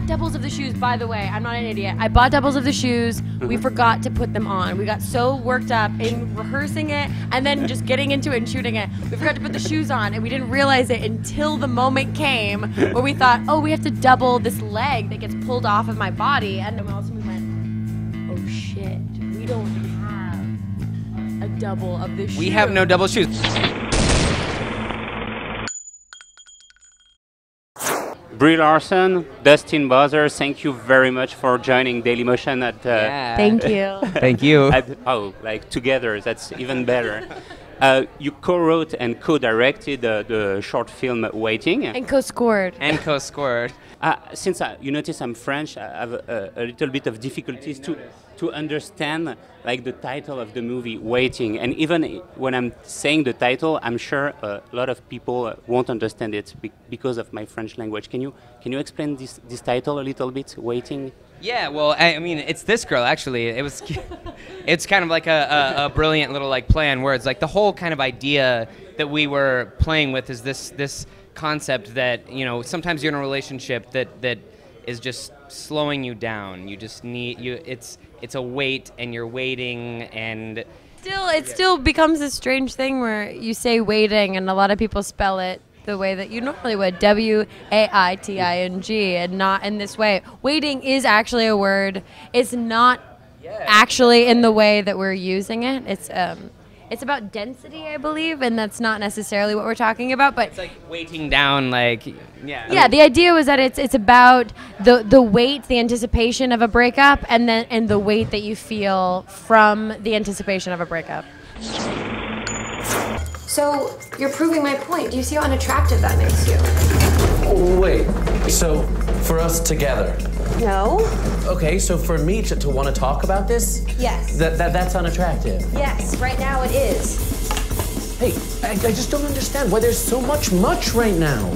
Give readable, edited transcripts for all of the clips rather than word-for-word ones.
bought doubles of the shoes, by the way. I'm not an idiot. I bought doubles of the shoes. We forgot to put them on. We got so worked up in rehearsing it and then just getting into it and shooting it. We forgot to put the shoes on, and we didn't realize it until the moment came where we thought, oh, we have to double this leg that gets pulled off of my body. And then also we went, oh, shit. We don't have a double of the shoes. We have no double shoes. Brie Larson, Dustin, thank you very much for joining Dailymotion at. Thank you. Thank you. Like together, that's even better. You co-wrote and co-directed the short film Waiting. And co-scored. And co-scored. Since you notice I'm French, I have a little bit of difficulties to understand like the title of the movie, Waiting. And even when I'm saying the title, I'm sure a lot of people won't understand it because of my French language. Can you explain this title a little bit, Waiting? Yeah, well, I mean, it's this girl actually. It's kind of like a brilliant little like plan where it's like the whole kind of idea that we were playing with is this concept that, you know, sometimes you're in a relationship that is just slowing you down. You just need it's a wait, and you're waiting, and still becomes a strange thing where you say waiting and a lot of people spell it the way that you normally would, W-A-I-T-I-N-G, and not in this way. Waiting is actually a word. It's not actually in the way that we're using it. It's about density, I believe, and that's not necessarily what we're talking about. But it's like waiting down, like yeah. The idea was that it's about the weight, the anticipation of a breakup, and the weight that you feel from the anticipation of a breakup. So, you're proving my point. Do you see how unattractive that makes you? Oh, wait, so for us together? No. Okay, so for me to want to talk about this? Yes. That's unattractive. Yes, right now it is. Hey, I just don't understand why there's so much right now.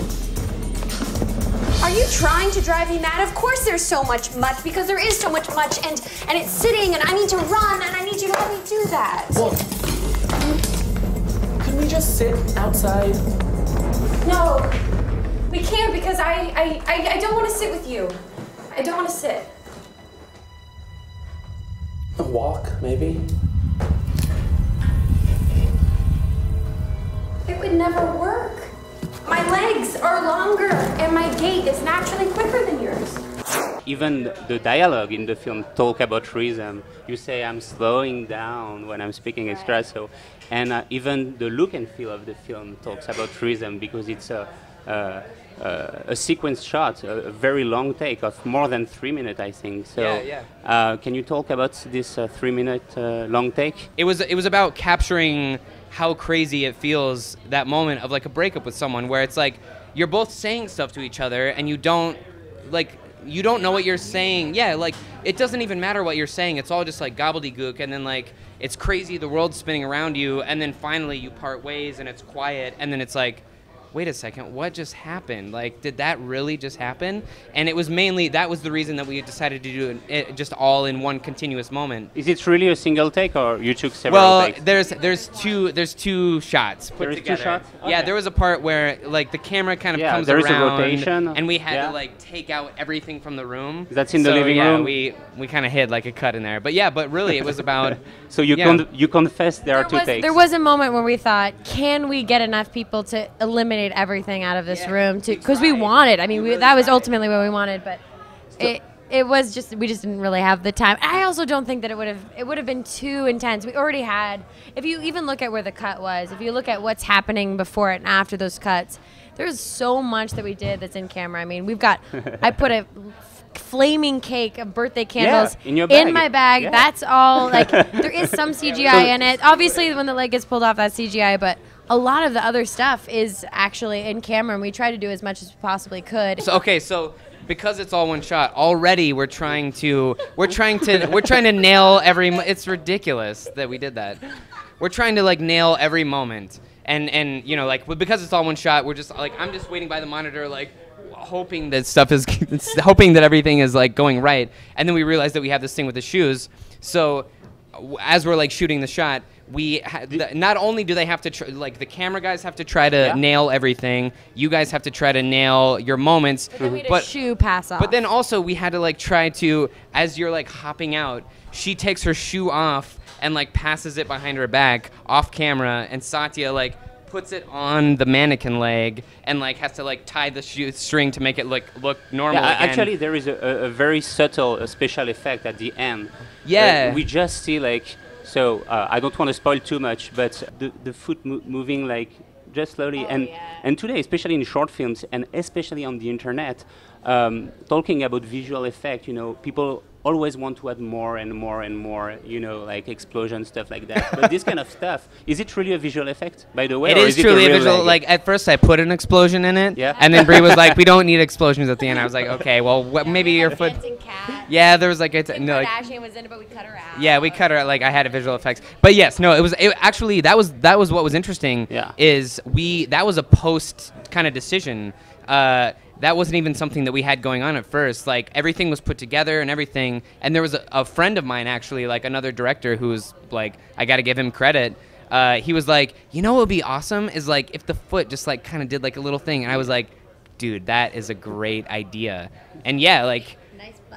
Are you trying to drive me mad? Of course there's so much, because there is so much, and it's sitting, and I need to run, and I need you to help me do that. Well, can we just sit outside? No, we can't, because I don't want to sit with you. I don't want to sit. A walk, maybe? It would never work. My legs are longer, and my gait is naturally quicker than yours. Even the dialogue in the film talk about rhythm. You say I'm slowing down when I'm speaking extra, so, and even the look and feel of the film talks about rhythm because it's a sequence shot, a very long take of more than 3 minutes, I think. So, can you talk about this 3 minute long take? It was about capturing how crazy it feels, that moment of like a breakup with someone where it's like you're both saying stuff to each other and you don't know what you're saying. Yeah, like it doesn't even matter what you're saying. It's all just like gobbledygook, and then like it's crazy, the world's spinning around you, and then finally you part ways and it's quiet, and then it's like, wait a second, what just happened? Like, did that really just happen? And it was mainly, that was the reason that we decided to do it just all in one continuous moment. Is it really a single take, or you took several takes? Well, there's two shots put together. 2 shots? Okay. Yeah, there was a part where like the camera kind of comes there around, is a rotation, and we had to like take out everything from the room. That's in the living room? we kind of hid like a cut in there. But yeah, but really it was about... So you confess there are 2 takes. There was a moment where we thought, can we get enough people to eliminate everything out of this room, because we wanted. I mean, that was ultimately what we wanted, but it was just, we just didn't really have the time. I also don't think that it would have been too intense. We already had, if you even look at where the cut was, if you look at what's happening before and after those cuts, there's so much that we did that's in camera. I mean, we've got, I put a flaming cake of birthday candles in my bag. Yeah. That's all. Like, there is some CGI in it. Obviously, when the leg gets pulled off, that's CGI, but a lot of the other stuff is actually in camera, and we try to do as much as we possibly could. So because it's all one shot, already we're trying to nail every. It's ridiculous that we did that. We're trying to like nail every moment, and you know, like because it's all one shot, we're just like, I'm just waiting by the monitor, like hoping that stuff is hoping that everything is like going right, and then we realize that we have this thing with the shoes. So as we're like shooting the shot, not only do they have to like the camera guys have to try to nail everything, you guys have to try to nail your moments, But then we had a shoe pass off. but then also we had to like try to, as you're like hopping out, she takes her shoe off and like passes it behind her back off camera, and Satya like puts it on the mannequin leg and like has to like tie the shoe string to make it look normal again. Actually, there is a very subtle special effect at the end. Yeah. We just see like, so I don't want to spoil too much, but the foot moving like just slowly. And today, especially in short films and especially on the internet, talking about visual effect, you know, people always want to add more and more and more, you know, like explosion stuff like that. But this kind of stuff, is it really a visual effect, by the way? It is truly a visual. Like at first, I put an explosion in it, and then Brie was like, "We don't need explosions at the end." I was like, "Okay, well, maybe your foot." Yeah, there was like no. Kardashian was in it, but we cut her out. Yeah, we cut her. Like I had a visual effects, but yes, no, it actually that was what was interesting. Yeah. Is that was a post kind of decision. That wasn't even something that we had going on at first. Like everything was put together and everything. And there was a friend of mine actually, like another director who's like, I got to give him credit. He was like, you know what would be awesome is like if the foot just like kind of did like a little thing. And I was like, dude, that is a great idea. And yeah, like,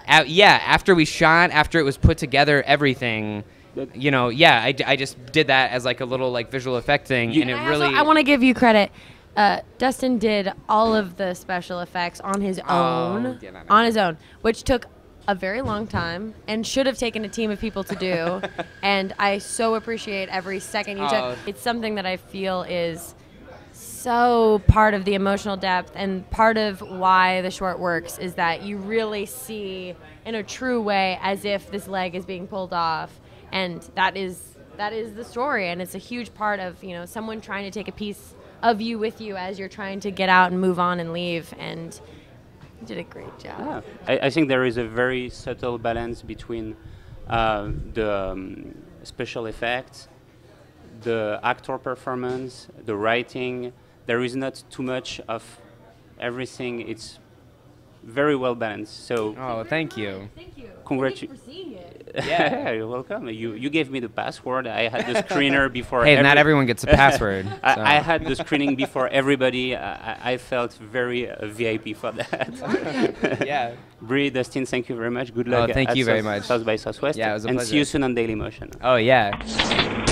after we shot, after it was put together, everything, you know, I just did that as like a little like visual effect thing. And it really, I want to give you credit. Dustin did all of the special effects on his own, which took a very long time and should have taken a team of people to do. And I so appreciate every second you took. It's something that I feel is so part of the emotional depth and part of why the short works is that you really see in a true way as if this leg is being pulled off, and that is the story, and it's a huge part of, you know, someone trying to take a piece of you with you as you're trying to get out and move on and leave, and you did a great job. Yeah. I think there is a very subtle balance between the special effects, the actor performance, the writing. There is not too much of everything. It's very well balanced. So thank you. Thank you. Congratulations. For seeing it. Yeah, you're welcome. You gave me the password. I had the screener before. Hey, not everyone gets a password. I had the screening before everybody. I felt very VIP for that. Yeah. Brie, Dustin, thank you very much. Good luck. Thank you very much. South by Southwest. Yeah, it was a and pleasure. see you soon on Dailymotion. Oh yeah.